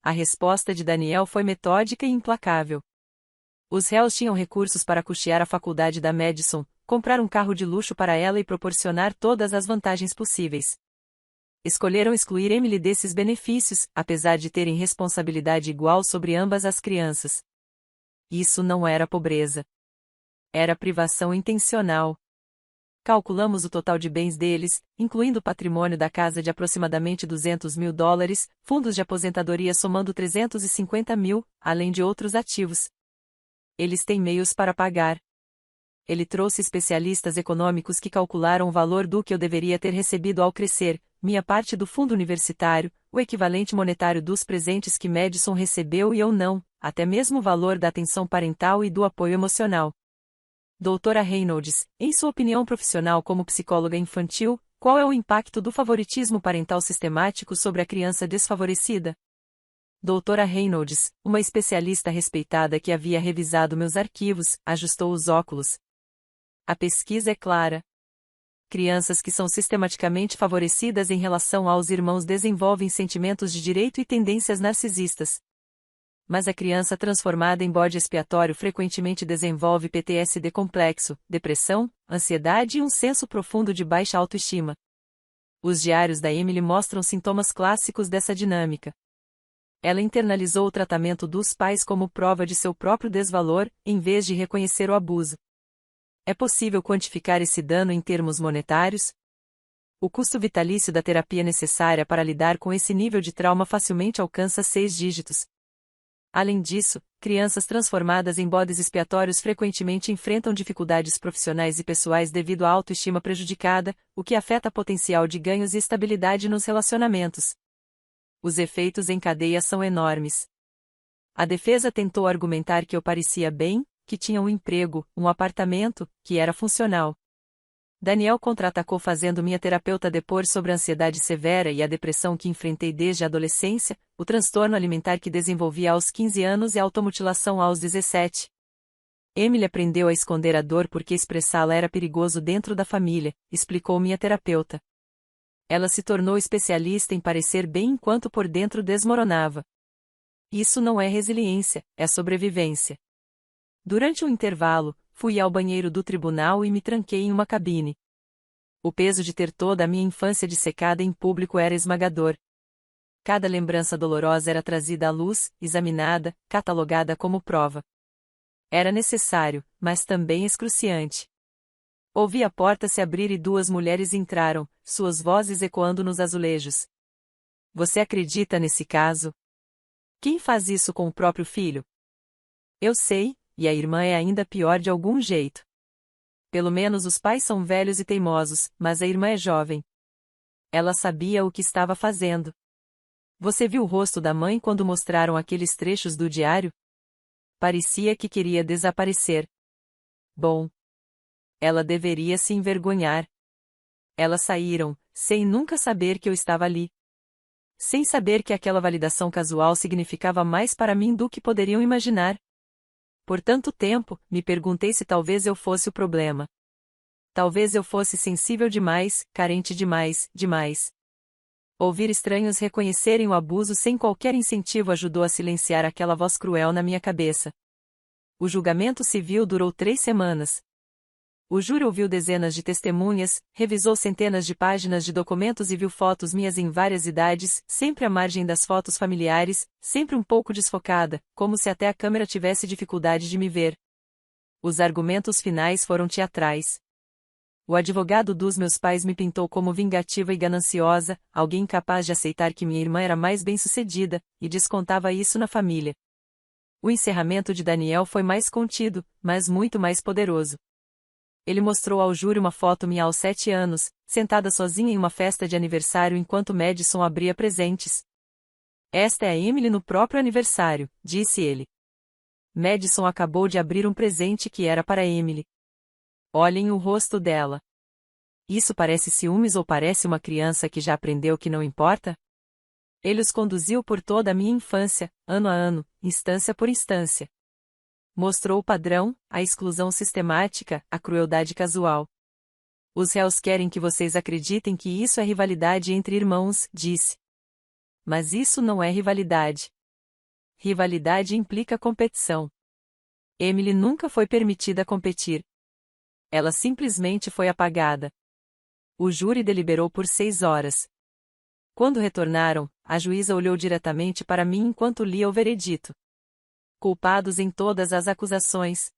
A resposta de Daniel foi metódica e implacável. Os réus tinham recursos para custear a faculdade da Madison, comprar um carro de luxo para ela e proporcionar todas as vantagens possíveis. Escolheram excluir Emily desses benefícios, apesar de terem responsabilidade igual sobre ambas as crianças. Isso não era pobreza. Era privação intencional. Calculamos o total de bens deles, incluindo o patrimônio da casa de aproximadamente $200.000, fundos de aposentadoria somando 350 mil, além de outros ativos. Eles têm meios para pagar. Ele trouxe especialistas econômicos que calcularam o valor do que eu deveria ter recebido ao crescer, minha parte do fundo universitário, o equivalente monetário dos presentes que Madison recebeu e eu não, até mesmo o valor da atenção parental e do apoio emocional. Doutora Reynolds, em sua opinião profissional como psicóloga infantil, qual é o impacto do favoritismo parental sistemático sobre a criança desfavorecida? Doutora Reynolds, uma especialista respeitada que havia revisado meus arquivos, ajustou os óculos. A pesquisa é clara. Crianças que são sistematicamente favorecidas em relação aos irmãos desenvolvem sentimentos de direito e tendências narcisistas. Mas a criança transformada em bode expiatório frequentemente desenvolve PTSD complexo, depressão, ansiedade e um senso profundo de baixa autoestima. Os diários da Emily mostram sintomas clássicos dessa dinâmica. Ela internalizou o tratamento dos pais como prova de seu próprio desvalor, em vez de reconhecer o abuso. É possível quantificar esse dano em termos monetários? O custo vitalício da terapia necessária para lidar com esse nível de trauma facilmente alcança 6 dígitos. Além disso, crianças transformadas em bodes expiatórios frequentemente enfrentam dificuldades profissionais e pessoais devido à autoestima prejudicada, o que afeta o potencial de ganhos e estabilidade nos relacionamentos. Os efeitos em cadeia são enormes. A defesa tentou argumentar que eu parecia bem, que tinha um emprego, um apartamento, que era funcional. Daniel contra-atacou fazendo minha terapeuta depor sobre a ansiedade severa e a depressão que enfrentei desde a adolescência, o transtorno alimentar que desenvolvi aos 15 anos e a automutilação aos 17. Emily aprendeu a esconder a dor porque expressá-la era perigoso dentro da família, explicou minha terapeuta. Ela se tornou especialista em parecer bem enquanto por dentro desmoronava. Isso não é resiliência, é sobrevivência. Durante um intervalo, fui ao banheiro do tribunal e me tranquei em uma cabine. O peso de ter toda a minha infância dissecada em público era esmagador. Cada lembrança dolorosa era trazida à luz, examinada, catalogada como prova. Era necessário, mas também excruciante. Ouvi a porta se abrir e 2 mulheres entraram, suas vozes ecoando nos azulejos. Você acredita nesse caso? Quem faz isso com o próprio filho? Eu sei, e a irmã é ainda pior de algum jeito. Pelo menos os pais são velhos e teimosos, mas a irmã é jovem. Ela sabia o que estava fazendo. Você viu o rosto da mãe quando mostraram aqueles trechos do diário? Parecia que queria desaparecer. Bom. Ela deveria se envergonhar. Elas saíram, sem nunca saber que eu estava ali. Sem saber que aquela validação casual significava mais para mim do que poderiam imaginar. Por tanto tempo, me perguntei se talvez eu fosse o problema. Talvez eu fosse sensível demais, carente demais, demais. Ouvir estranhos reconhecerem o abuso sem qualquer incentivo ajudou a silenciar aquela voz cruel na minha cabeça. O julgamento civil durou 3 semanas. O júri ouviu dezenas de testemunhas, revisou centenas de páginas de documentos e viu fotos minhas em várias idades, sempre à margem das fotos familiares, sempre um pouco desfocada, como se até a câmera tivesse dificuldade de me ver. Os argumentos finais foram teatrais. O advogado dos meus pais me pintou como vingativa e gananciosa, alguém incapaz de aceitar que minha irmã era mais bem-sucedida, e descontava isso na família. O encerramento de Daniel foi mais contido, mas muito mais poderoso. Ele mostrou ao júri uma foto minha aos 7 anos, sentada sozinha em uma festa de aniversário enquanto Madison abria presentes. Esta é a Emily no próprio aniversário, disse ele. Madison acabou de abrir um presente que era para Emily. Olhem o rosto dela. Isso parece ciúmes ou parece uma criança que já aprendeu que não importa? Ele os conduziu por toda a minha infância, ano a ano, instância por instância. Mostrou o padrão, a exclusão sistemática, a crueldade casual. Os réus querem que vocês acreditem que isso é rivalidade entre irmãos, disse. Mas isso não é rivalidade. Rivalidade implica competição. Emily nunca foi permitida competir. Ela simplesmente foi apagada. O júri deliberou por 6 horas. Quando retornaram, a juíza olhou diretamente para mim enquanto lia o veredito. culpados em todas as acusações.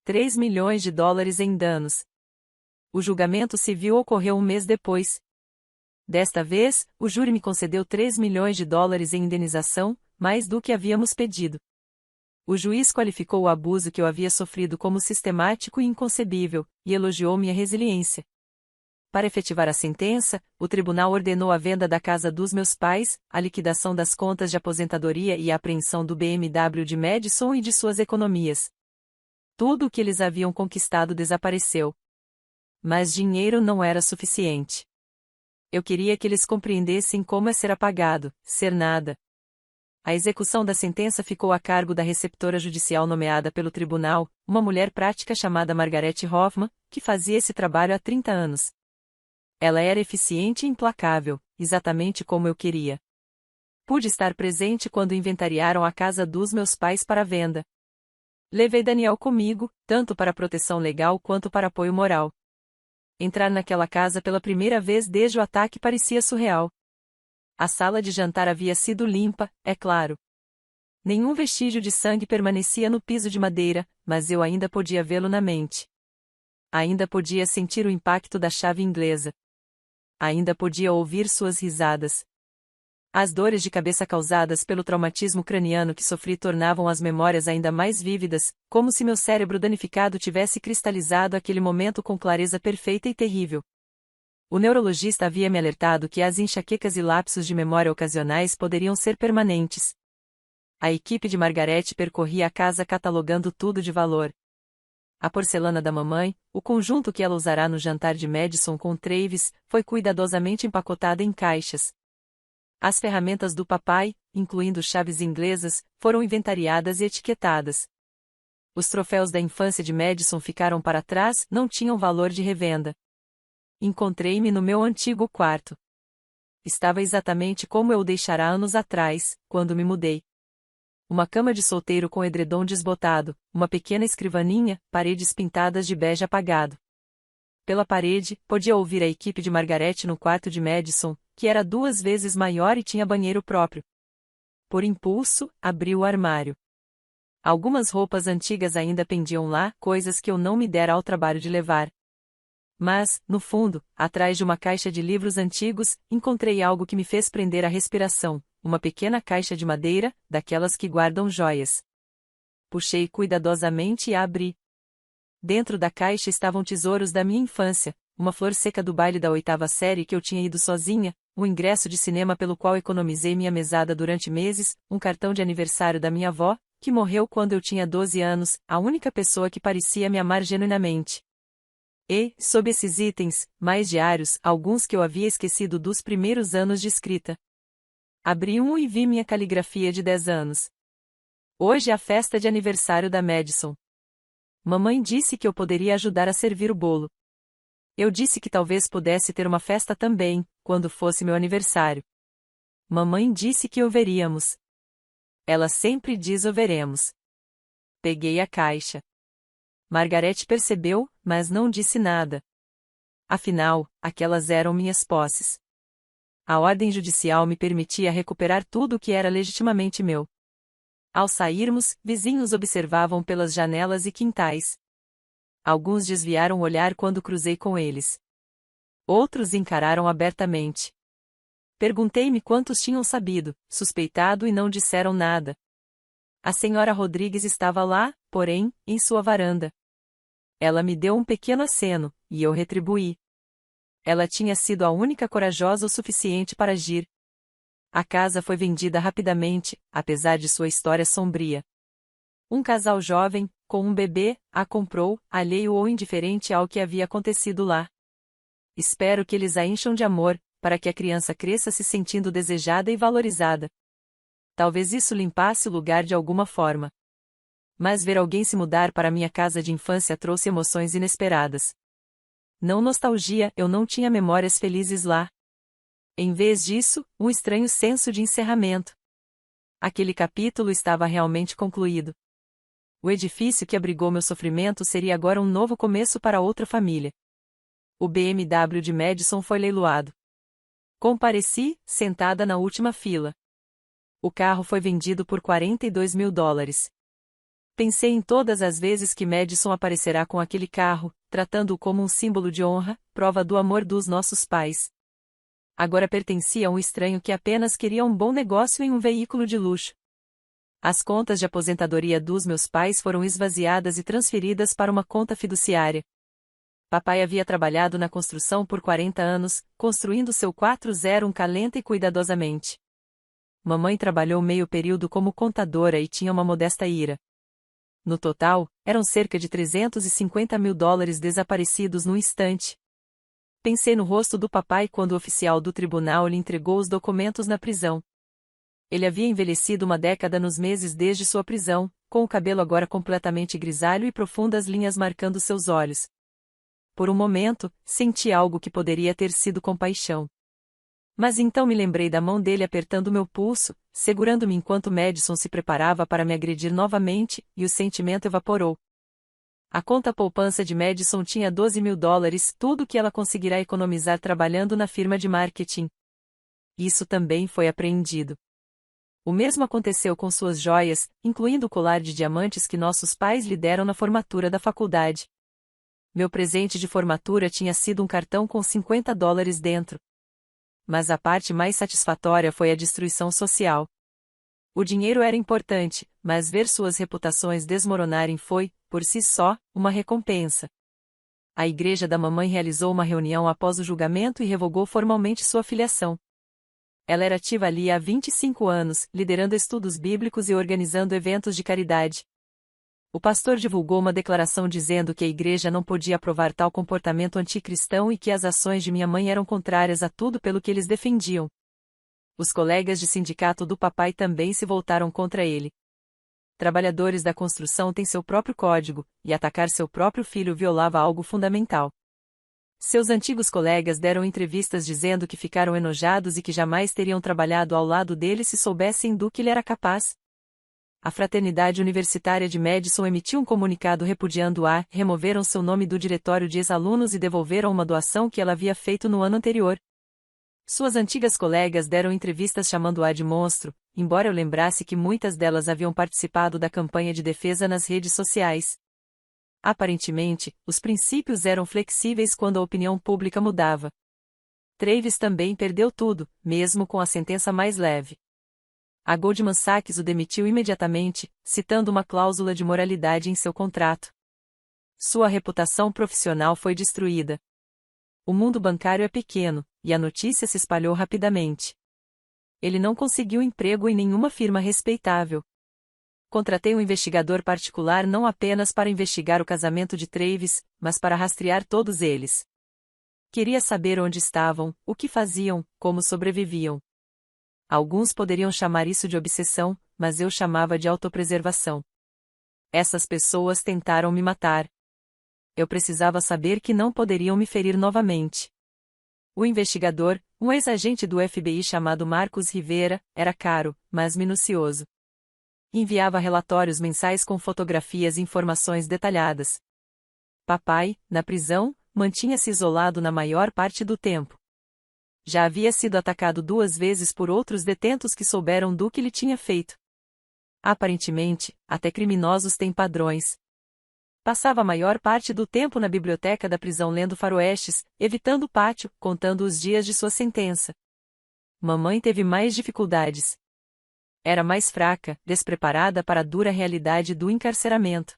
3 milhões de dólares em danos. O julgamento civil ocorreu um mês depois. Desta vez, o júri me concedeu 3 milhões de dólares em indenização, mais do que havíamos pedido. O juiz qualificou o abuso que eu havia sofrido como sistemático e inconcebível, e elogiou minha resiliência. Para efetivar a sentença, o tribunal ordenou a venda da casa dos meus pais, a liquidação das contas de aposentadoria e a apreensão do BMW de Madison e de suas economias. Tudo o que eles haviam conquistado desapareceu. Mas dinheiro não era suficiente. Eu queria que eles compreendessem como é ser apagado, ser nada. A execução da sentença ficou a cargo da receptora judicial nomeada pelo tribunal, uma mulher prática chamada Margaret Hoffman, que fazia esse trabalho há 30 anos. Ela era eficiente e implacável, exatamente como eu queria. Pude estar presente quando inventariaram a casa dos meus pais para venda. Levei Daniel comigo, tanto para proteção legal quanto para apoio moral. Entrar naquela casa pela primeira vez desde o ataque parecia surreal. A sala de jantar havia sido limpa, é claro. Nenhum vestígio de sangue permanecia no piso de madeira, mas eu ainda podia vê-lo na mente. Ainda podia sentir o impacto da chave inglesa. Ainda podia ouvir suas risadas. As dores de cabeça causadas pelo traumatismo craniano que sofri tornavam as memórias ainda mais vívidas, como se meu cérebro danificado tivesse cristalizado aquele momento com clareza perfeita e terrível. O neurologista havia me alertado que as enxaquecas e lapsos de memória ocasionais poderiam ser permanentes. A equipe de Margaret percorria a casa catalogando tudo de valor. A porcelana da mamãe, o conjunto que ela usará no jantar de Madison com Travis, foi cuidadosamente empacotada em caixas. As ferramentas do papai, incluindo chaves inglesas, foram inventariadas e etiquetadas. Os troféus da infância de Madison ficaram para trás, não tinham valor de revenda. Encontrei-me no meu antigo quarto. Estava exatamente como eu o deixara anos atrás, quando me mudei. Uma cama de solteiro com edredom desbotado, uma pequena escrivaninha, paredes pintadas de bege apagado. Pela parede, podia ouvir a equipe de Margaret no quarto de Madison, que era 2 vezes maior e tinha banheiro próprio. Por impulso, abri o armário. Algumas roupas antigas ainda pendiam lá, coisas que eu não me dera ao trabalho de levar. Mas, no fundo, atrás de uma caixa de livros antigos, encontrei algo que me fez prender a respiração, uma pequena caixa de madeira, daquelas que guardam joias. Puxei cuidadosamente e a abri. Dentro da caixa estavam tesouros da minha infância, uma flor seca do baile da 8ª série que eu tinha ido sozinha, um ingresso de cinema pelo qual economizei minha mesada durante meses, um cartão de aniversário da minha avó, que morreu quando eu tinha 12 anos, a única pessoa que parecia me amar genuinamente. E, sob esses itens, mais diários, alguns que eu havia esquecido dos primeiros anos de escrita. Abri um e vi minha caligrafia de 10 anos. Hoje é a festa de aniversário da Madison. Mamãe disse que eu poderia ajudar a servir o bolo. Eu disse que talvez pudesse ter uma festa também, quando fosse meu aniversário. Mamãe disse que o veríamos. Ela sempre diz o veremos. Peguei a caixa. Margaret percebeu, mas não disse nada. Afinal, aquelas eram minhas posses. A ordem judicial me permitia recuperar tudo o que era legitimamente meu. Ao sairmos, vizinhos observavam pelas janelas e quintais. Alguns desviaram o olhar quando cruzei com eles. Outros encararam abertamente. Perguntei-me quantos tinham sabido, suspeitado e não disseram nada. A senhora Rodrigues estava lá, porém, em sua varanda. Ela me deu um pequeno aceno, e eu retribuí. Ela tinha sido a única corajosa o suficiente para agir. A casa foi vendida rapidamente, apesar de sua história sombria. Um casal jovem, com um bebê, a comprou, alheio ou indiferente ao que havia acontecido lá. Espero que eles a encham de amor, para que a criança cresça se sentindo desejada e valorizada. Talvez isso limpasse o lugar de alguma forma. Mas ver alguém se mudar para minha casa de infância trouxe emoções inesperadas. Não nostalgia, eu não tinha memórias felizes lá. Em vez disso, um estranho senso de encerramento. Aquele capítulo estava realmente concluído. O edifício que abrigou meu sofrimento seria agora um novo começo para outra família. O BMW de Madison foi leiloado. Compareci, sentada na última fila. O carro foi vendido por $42 mil. Pensei em todas as vezes que Madison aparecerá com aquele carro, tratando-o como um símbolo de honra, prova do amor dos nossos pais. Agora pertencia a um estranho que apenas queria um bom negócio em um veículo de luxo. As contas de aposentadoria dos meus pais foram esvaziadas e transferidas para uma conta fiduciária. Papai havia trabalhado na construção por 40 anos, construindo seu 401 calenta e cuidadosamente. Mamãe trabalhou meio período como contadora e tinha uma modesta ira. No total, eram cerca de $350.000 desaparecidos num instante. Pensei no rosto do papai quando o oficial do tribunal lhe entregou os documentos na prisão. Ele havia envelhecido uma década nos meses desde sua prisão, com o cabelo agora completamente grisalho e profundas linhas marcando seus olhos. Por um momento, senti algo que poderia ter sido compaixão. Mas então me lembrei da mão dele apertando meu pulso, segurando-me enquanto Madison se preparava para me agredir novamente, e o sentimento evaporou. A conta poupança de Madison tinha $12.000, tudo o que ela conseguirá economizar trabalhando na firma de marketing. Isso também foi apreendido. O mesmo aconteceu com suas joias, incluindo o colar de diamantes que nossos pais lhe deram na formatura da faculdade. Meu presente de formatura tinha sido um cartão com $50 dentro. Mas a parte mais satisfatória foi a destruição social. O dinheiro era importante, mas ver suas reputações desmoronarem foi, por si só, uma recompensa. A igreja da mamãe realizou uma reunião após o julgamento e revogou formalmente sua filiação. Ela era ativa ali há 25 anos, liderando estudos bíblicos e organizando eventos de caridade. O pastor divulgou uma declaração dizendo que a igreja não podia aprovar tal comportamento anticristão e que as ações de minha mãe eram contrárias a tudo pelo que eles defendiam. Os colegas de sindicato do papai também se voltaram contra ele. Trabalhadores da construção têm seu próprio código, e atacar seu próprio filho violava algo fundamental. Seus antigos colegas deram entrevistas dizendo que ficaram enojados e que jamais teriam trabalhado ao lado dele se soubessem do que ele era capaz. A Fraternidade Universitária de Madison emitiu um comunicado repudiando-a, removeram seu nome do diretório de ex-alunos e devolveram uma doação que ela havia feito no ano anterior. Suas antigas colegas deram entrevistas chamando-a de monstro, embora eu lembrasse que muitas delas haviam participado da campanha de defesa nas redes sociais. Aparentemente, os princípios eram flexíveis quando a opinião pública mudava. Travis também perdeu tudo, mesmo com a sentença mais leve. A Goldman Sachs o demitiu imediatamente, citando uma cláusula de moralidade em seu contrato. Sua reputação profissional foi destruída. O mundo bancário é pequeno, e a notícia se espalhou rapidamente. Ele não conseguiu emprego em nenhuma firma respeitável. Contratei um investigador particular não apenas para investigar o casamento de Travis, mas para rastrear todos eles. Queria saber onde estavam, o que faziam, como sobreviviam. Alguns poderiam chamar isso de obsessão, mas eu chamava de autopreservação. Essas pessoas tentaram me matar. Eu precisava saber que não poderiam me ferir novamente. O investigador, um ex-agente do FBI chamado Marcos Rivera, era caro, mas minucioso. Enviava relatórios mensais com fotografias e informações detalhadas. Papai, na prisão, mantinha-se isolado na maior parte do tempo. Já havia sido atacado 2 vezes por outros detentos que souberam do que lhe tinha feito. Aparentemente, até criminosos têm padrões. Passava a maior parte do tempo na biblioteca da prisão lendo faroestes, evitando o pátio, contando os dias de sua sentença. Mamãe teve mais dificuldades. Era mais fraca, despreparada para a dura realidade do encarceramento.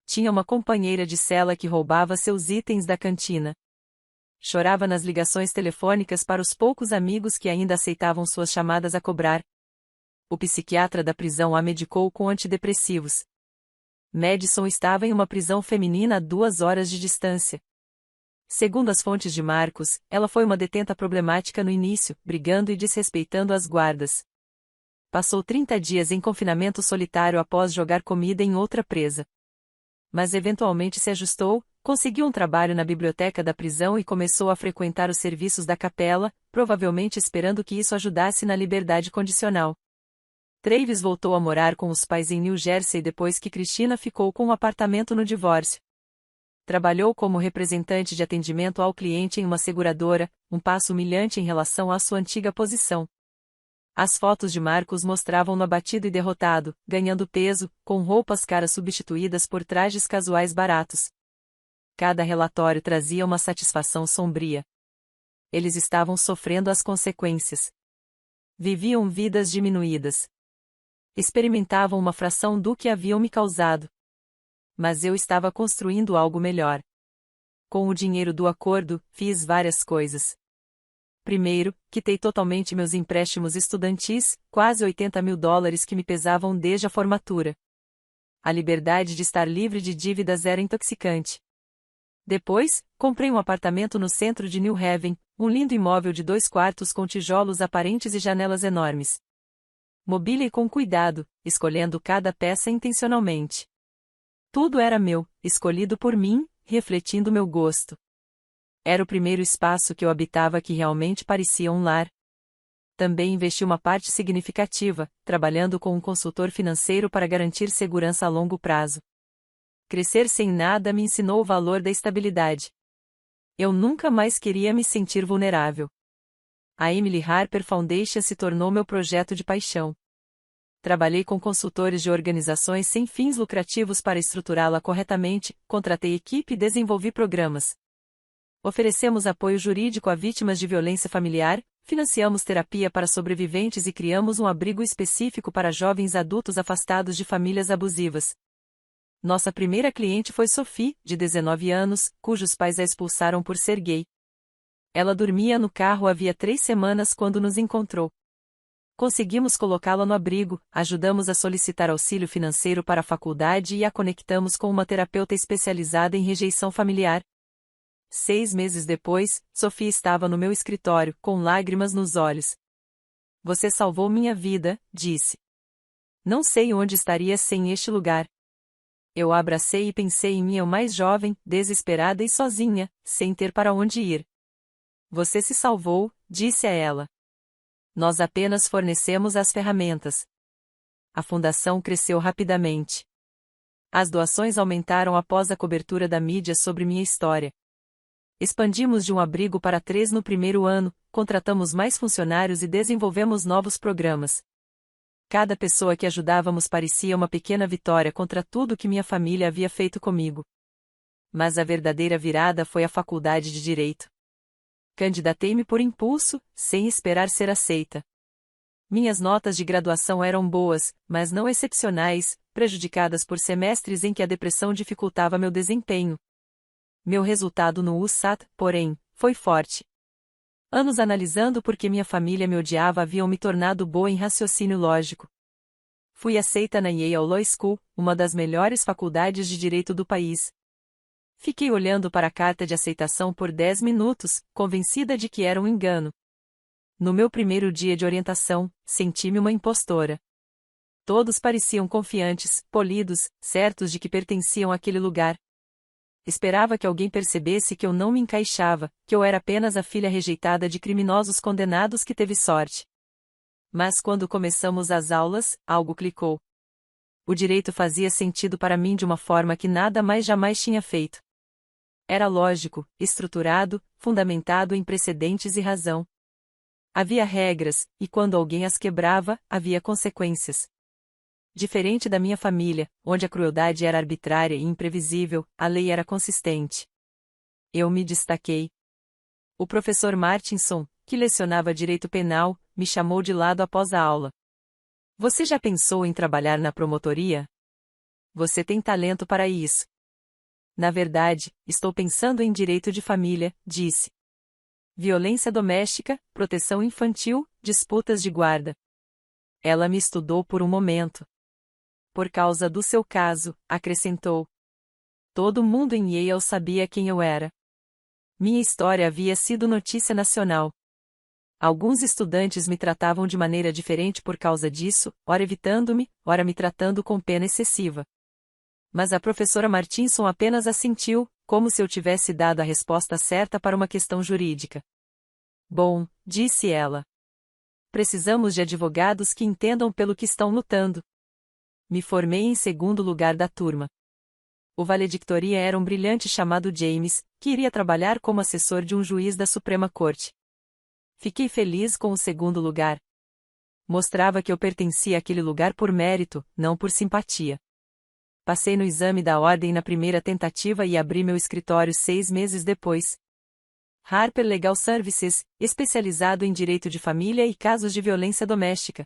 Tinha uma companheira de cela que roubava seus itens da cantina. Chorava nas ligações telefônicas para os poucos amigos que ainda aceitavam suas chamadas a cobrar. O psiquiatra da prisão a medicou com antidepressivos. Madison estava em uma prisão feminina a 2 horas de distância. Segundo as fontes de Marcos, ela foi uma detenta problemática no início, brigando e desrespeitando as guardas. Passou 30 dias em confinamento solitário após jogar comida em outra presa. Mas eventualmente se ajustou, conseguiu um trabalho na biblioteca da prisão e começou a frequentar os serviços da capela, provavelmente esperando que isso ajudasse na liberdade condicional. Travis voltou a morar com os pais em New Jersey depois que Christina ficou com um apartamento no divórcio. Trabalhou como representante de atendimento ao cliente em uma seguradora, um passo humilhante em relação à sua antiga posição. As fotos de Marcos mostravam-no abatido e derrotado, ganhando peso, com roupas caras substituídas por trajes casuais baratos. Cada relatório trazia uma satisfação sombria. Eles estavam sofrendo as consequências. Viviam vidas diminuídas. Experimentavam uma fração do que haviam me causado. Mas eu estava construindo algo melhor. Com o dinheiro do acordo, fiz várias coisas. Primeiro, quitei totalmente meus empréstimos estudantis, quase $80.000 que me pesavam desde a formatura. A liberdade de estar livre de dívidas era intoxicante. Depois, comprei um apartamento no centro de New Haven, um lindo imóvel de 2 quartos com tijolos aparentes e janelas enormes. Mobilei com cuidado, escolhendo cada peça intencionalmente. Tudo era meu, escolhido por mim, refletindo meu gosto. Era o primeiro espaço que eu habitava que realmente parecia um lar. Também investi uma parte significativa, trabalhando com um consultor financeiro para garantir segurança a longo prazo. Crescer sem nada me ensinou o valor da estabilidade. Eu nunca mais queria me sentir vulnerável. A Emily Harper Foundation se tornou meu projeto de paixão. Trabalhei com consultores de organizações sem fins lucrativos para estruturá-la corretamente, contratei equipe e desenvolvi programas. Oferecemos apoio jurídico a vítimas de violência familiar, financiamos terapia para sobreviventes e criamos um abrigo específico para jovens adultos afastados de famílias abusivas. Nossa primeira cliente foi Sophie, de 19 anos, cujos pais a expulsaram por ser gay. Ela dormia no carro havia 3 semanas quando nos encontrou. Conseguimos colocá-la no abrigo, ajudamos a solicitar auxílio financeiro para a faculdade e a conectamos com uma terapeuta especializada em rejeição familiar. 6 meses depois, Sophie estava no meu escritório, com lágrimas nos olhos. Você salvou minha vida, disse. Não sei onde estaria sem este lugar. Eu a abracei e pensei em mim eu mais jovem, desesperada e sozinha, sem ter para onde ir. Você se salvou, disse a ela. Nós apenas fornecemos as ferramentas. A fundação cresceu rapidamente. As doações aumentaram após a cobertura da mídia sobre minha história. Expandimos de um abrigo para 3 no primeiro ano, contratamos mais funcionários e desenvolvemos novos programas. Cada pessoa que ajudávamos parecia uma pequena vitória contra tudo que minha família havia feito comigo. Mas a verdadeira virada foi a faculdade de Direito. Candidatei-me por impulso, sem esperar ser aceita. Minhas notas de graduação eram boas, mas não excepcionais, prejudicadas por semestres em que a depressão dificultava meu desempenho. Meu resultado no USAT, porém, foi forte. Anos analisando por que minha família me odiava haviam me tornado boa em raciocínio lógico. Fui aceita na Yale Law School, uma das melhores faculdades de direito do país. Fiquei olhando para a carta de aceitação por 10 minutos, convencida de que era um engano. No meu primeiro dia de orientação, senti-me uma impostora. Todos pareciam confiantes, polidos, certos de que pertenciam àquele lugar. Esperava que alguém percebesse que eu não me encaixava, que eu era apenas a filha rejeitada de criminosos condenados que teve sorte. Mas quando começamos as aulas, algo clicou. O direito fazia sentido para mim de uma forma que nada mais jamais tinha feito. Era lógico, estruturado, fundamentado em precedentes e razão. Havia regras, e quando alguém as quebrava, havia consequências. Diferente da minha família, onde a crueldade era arbitrária e imprevisível, a lei era consistente. Eu me destaquei. O professor Martinson, que lecionava direito penal, me chamou de lado após a aula. Você já pensou em trabalhar na promotoria? Você tem talento para isso. Na verdade, estou pensando em direito de família, disse. Violência doméstica, proteção infantil, disputas de guarda. Ela me estudou por um momento. Por causa do seu caso, acrescentou. Todo mundo em Yale sabia quem eu era. Minha história havia sido notícia nacional. Alguns estudantes me tratavam de maneira diferente por causa disso, ora evitando-me, ora me tratando com pena excessiva. Mas a professora Martinson apenas assentiu, como se eu tivesse dado a resposta certa para uma questão jurídica. Bom, disse ela. Precisamos de advogados que entendam pelo que estão lutando. Me formei em segundo lugar da turma. O valedictoria era um brilhante chamado James, que iria trabalhar como assessor de um juiz da Suprema Corte. Fiquei feliz com o segundo lugar. Mostrava que eu pertencia àquele lugar por mérito, não por simpatia. Passei no exame da ordem na primeira tentativa e abri meu escritório 6 meses depois. Harper Legal Services, especializado em direito de família e casos de violência doméstica.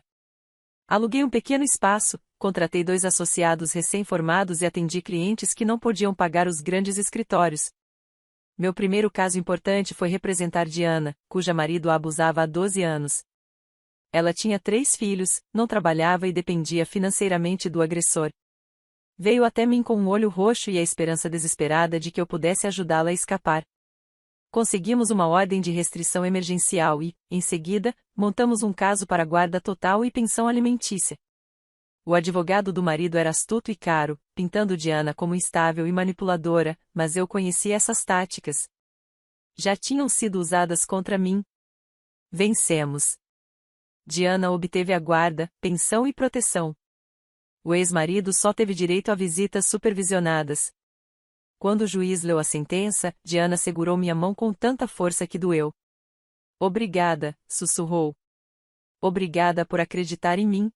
Aluguei um pequeno espaço, contratei 2 associados recém-formados e atendi clientes que não podiam pagar os grandes escritórios. Meu primeiro caso importante foi representar Diana, cuja marido a abusava há 12 anos. Ela tinha 3 filhos, não trabalhava e dependia financeiramente do agressor. Veio até mim com um olho roxo e a esperança desesperada de que eu pudesse ajudá-la a escapar. Conseguimos uma ordem de restrição emergencial e, em seguida, montamos um caso para guarda total e pensão alimentícia. O advogado do marido era astuto e caro, pintando Diana como instável e manipuladora, mas eu conhecia essas táticas. Já tinham sido usadas contra mim. Vencemos. Diana obteve a guarda, pensão e proteção. O ex-marido só teve direito a visitas supervisionadas. Quando o juiz leu a sentença, Diana segurou minha mão com tanta força que doeu. Obrigada, sussurrou. Obrigada por acreditar em mim.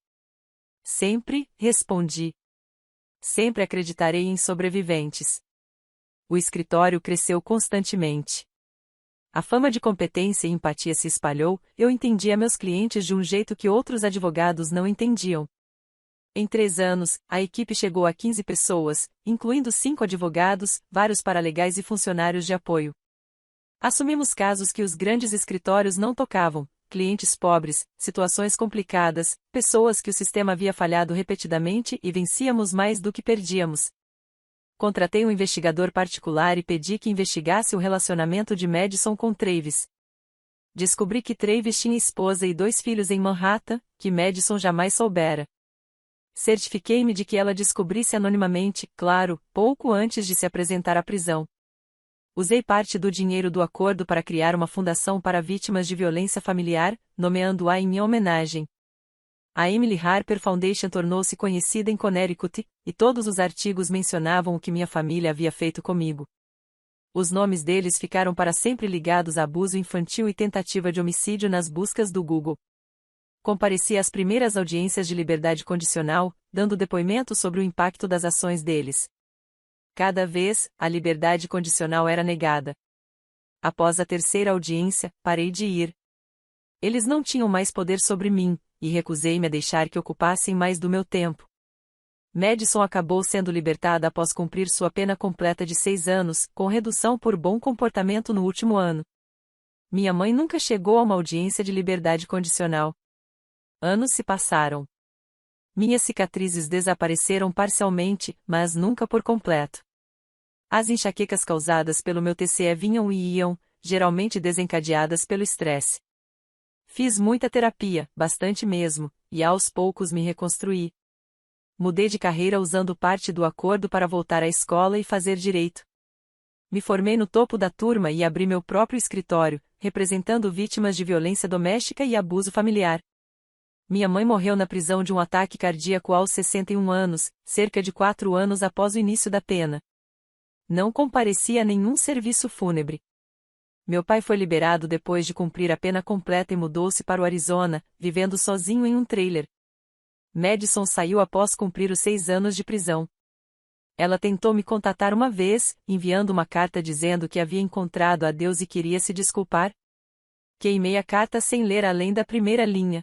Sempre, respondi. Sempre acreditarei em sobreviventes. O escritório cresceu constantemente. A fama de competência e empatia se espalhou, eu entendia meus clientes de um jeito que outros advogados não entendiam. Em 3 anos, a equipe chegou a 15 pessoas, incluindo 5 advogados, vários paralegais e funcionários de apoio. Assumimos casos que os grandes escritórios não tocavam, clientes pobres, situações complicadas, pessoas que o sistema havia falhado repetidamente e vencíamos mais do que perdíamos. Contratei um investigador particular e pedi que investigasse o relacionamento de Madison com Travis. Descobri que Travis tinha esposa e 2 filhos em Manhattan, que Madison jamais soubera. Certifiquei-me de que ela descobrisse anonimamente, claro, pouco antes de se apresentar à prisão. Usei parte do dinheiro do acordo para criar uma fundação para vítimas de violência familiar, nomeando-a em minha homenagem. A Emily Harper Foundation tornou-se conhecida em Connecticut, e todos os artigos mencionavam o que minha família havia feito comigo. Os nomes deles ficaram para sempre ligados a abuso infantil e tentativa de homicídio nas buscas do Google. Compareci às primeiras audiências de liberdade condicional, dando depoimento sobre o impacto das ações deles. Cada vez, a liberdade condicional era negada. Após a 3ª audiência, parei de ir. Eles não tinham mais poder sobre mim, e recusei-me a deixar que ocupassem mais do meu tempo. Madison acabou sendo libertada após cumprir sua pena completa de 6 anos, com redução por bom comportamento no último ano. Minha mãe nunca chegou a uma audiência de liberdade condicional. Anos se passaram. Minhas cicatrizes desapareceram parcialmente, mas nunca por completo. As enxaquecas causadas pelo meu TCE vinham e iam, geralmente desencadeadas pelo estresse. Fiz muita terapia, bastante mesmo, e aos poucos me reconstruí. Mudei de carreira usando parte do acordo para voltar à escola e fazer direito. Me formei no topo da turma e abri meu próprio escritório, representando vítimas de violência doméstica e abuso familiar. Minha mãe morreu na prisão de um ataque cardíaco aos 61 anos, cerca de 4 anos após o início da pena. Não compareci a nenhum serviço fúnebre. Meu pai foi liberado depois de cumprir a pena completa e mudou-se para o Arizona, vivendo sozinho em um trailer. Madison saiu após cumprir os 6 anos de prisão. Ela tentou me contatar uma vez, enviando uma carta dizendo que havia encontrado a Deus e queria se desculpar. Queimei a carta sem ler além da primeira linha.